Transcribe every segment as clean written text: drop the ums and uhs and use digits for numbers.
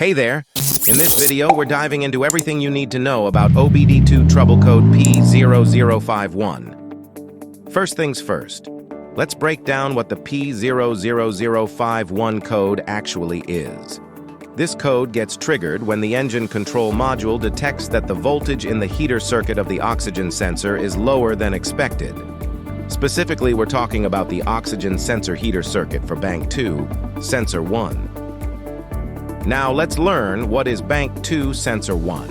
Hey there! In this video, we're diving into everything you need to know about OBD2 trouble code P0051. First things first, let's break down what the P0051 code actually is. This code gets triggered when the engine control module detects that the voltage in the heater circuit of the oxygen sensor is lower than expected. Specifically, we're talking about the oxygen sensor heater circuit for Bank 2, Sensor 1. Now let's learn what is Bank 2 Sensor 1.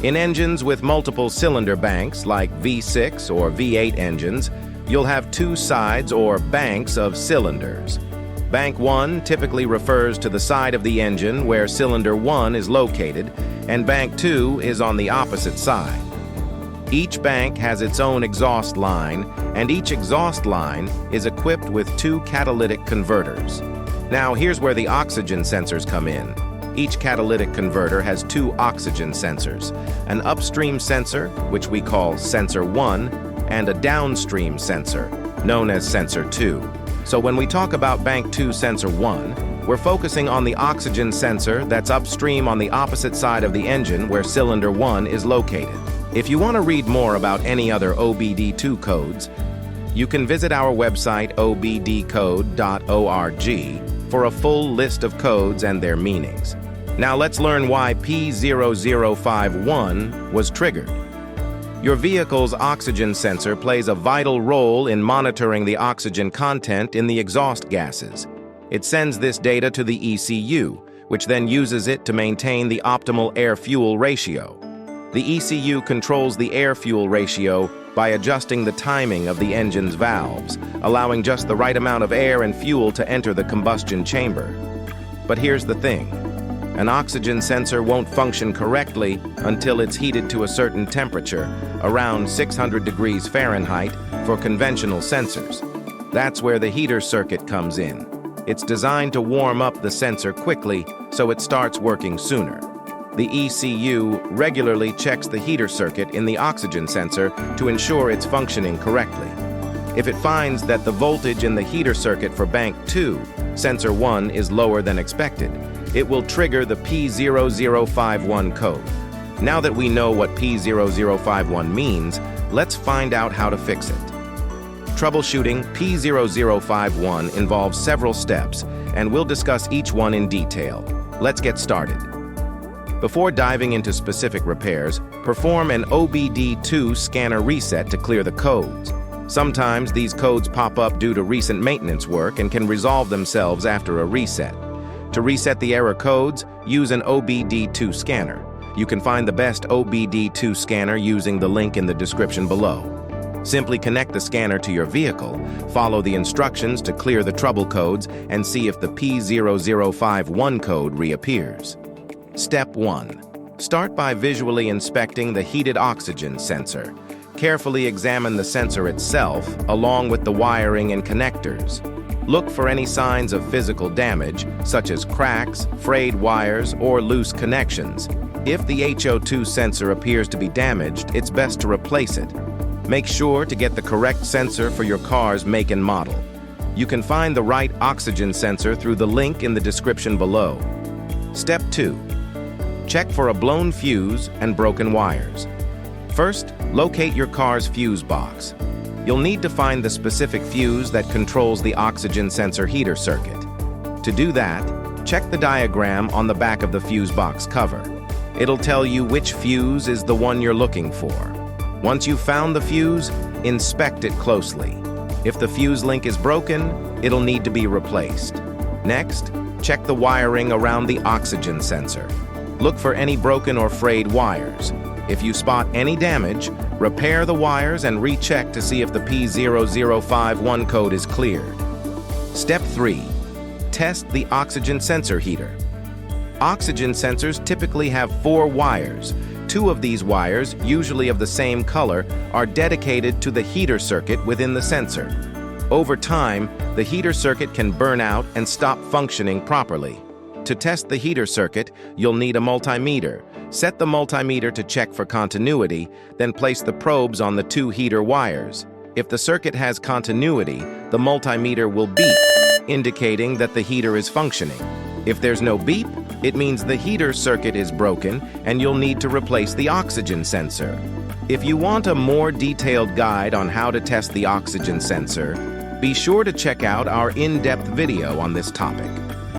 In engines with multiple cylinder banks like V6 or V8 engines, you'll have two sides or banks of cylinders. Bank 1 typically refers to the side of the engine where cylinder 1 is located, and Bank 2 is on the opposite side. Each bank has its own exhaust line, and each exhaust line is equipped with two catalytic converters. Now, here's where the oxygen sensors come in. Each catalytic converter has two oxygen sensors, an upstream sensor, which we call Sensor 1, and a downstream sensor, known as Sensor 2. So when we talk about Bank 2 Sensor 1, we're focusing on the oxygen sensor that's upstream on the opposite side of the engine where cylinder 1 is located. If you want to read more about any other OBD2 codes, you can visit our website obdcode.org for a full list of codes and their meanings. Now let's learn why P0051 was triggered. Your vehicle's oxygen sensor plays a vital role in monitoring the oxygen content in the exhaust gases. It sends this data to the ECU, which then uses it to maintain the optimal air-fuel ratio. The ECU controls the air-fuel ratio by adjusting the timing of the engine's valves, allowing just the right amount of air and fuel to enter the combustion chamber. But here's the thing. An oxygen sensor won't function correctly until it's heated to a certain temperature, around 600 degrees Fahrenheit, for conventional sensors. That's where the heater circuit comes in. It's designed to warm up the sensor quickly so it starts working sooner. The ECU regularly checks the heater circuit in the oxygen sensor to ensure it's functioning correctly. If it finds that the voltage in the heater circuit for Bank 2, Sensor 1, is lower than expected, it will trigger the P0051 code. Now that we know what P0051 means, let's find out how to fix it. Troubleshooting P0051 involves several steps, and we'll discuss each one in detail. Let's get started. Before diving into specific repairs, perform an OBD2 scanner reset to clear the codes. Sometimes these codes pop up due to recent maintenance work and can resolve themselves after a reset. To reset the error codes, use an OBD2 scanner. You can find the best OBD2 scanner using the link in the description below. Simply connect the scanner to your vehicle, follow the instructions to clear the trouble codes, and see if the P0051 code reappears. Step 1. Start by visually inspecting the heated oxygen sensor. Carefully examine the sensor itself, along with the wiring and connectors. Look for any signs of physical damage, such as cracks, frayed wires, or loose connections. If the HO2 sensor appears to be damaged, it's best to replace it. Make sure to get the correct sensor for your car's make and model. You can find the right oxygen sensor through the link in the description below. Step 2. Check for a blown fuse and broken wires. First, locate your car's fuse box. You'll need to find the specific fuse that controls the oxygen sensor heater circuit. To do that, check the diagram on the back of the fuse box cover. It'll tell you which fuse is the one you're looking for. Once you've found the fuse, inspect it closely. If the fuse link is broken, it'll need to be replaced. Next, check the wiring around the oxygen sensor. Look for any broken or frayed wires. If you spot any damage, repair the wires and recheck to see if the P0051 code is cleared. Step 3. Test the oxygen sensor heater. Oxygen sensors typically have 4 wires. 2 of these wires, usually of the same color, are dedicated to the heater circuit within the sensor. Over time, the heater circuit can burn out and stop functioning properly. To test the heater circuit, you'll need a multimeter. Set the multimeter to check for continuity, then place the probes on the 2 heater wires. If the circuit has continuity, the multimeter will beep, indicating that the heater is functioning. If there's no beep, it means the heater circuit is broken and you'll need to replace the oxygen sensor. If you want a more detailed guide on how to test the oxygen sensor, be sure to check out our in-depth video on this topic.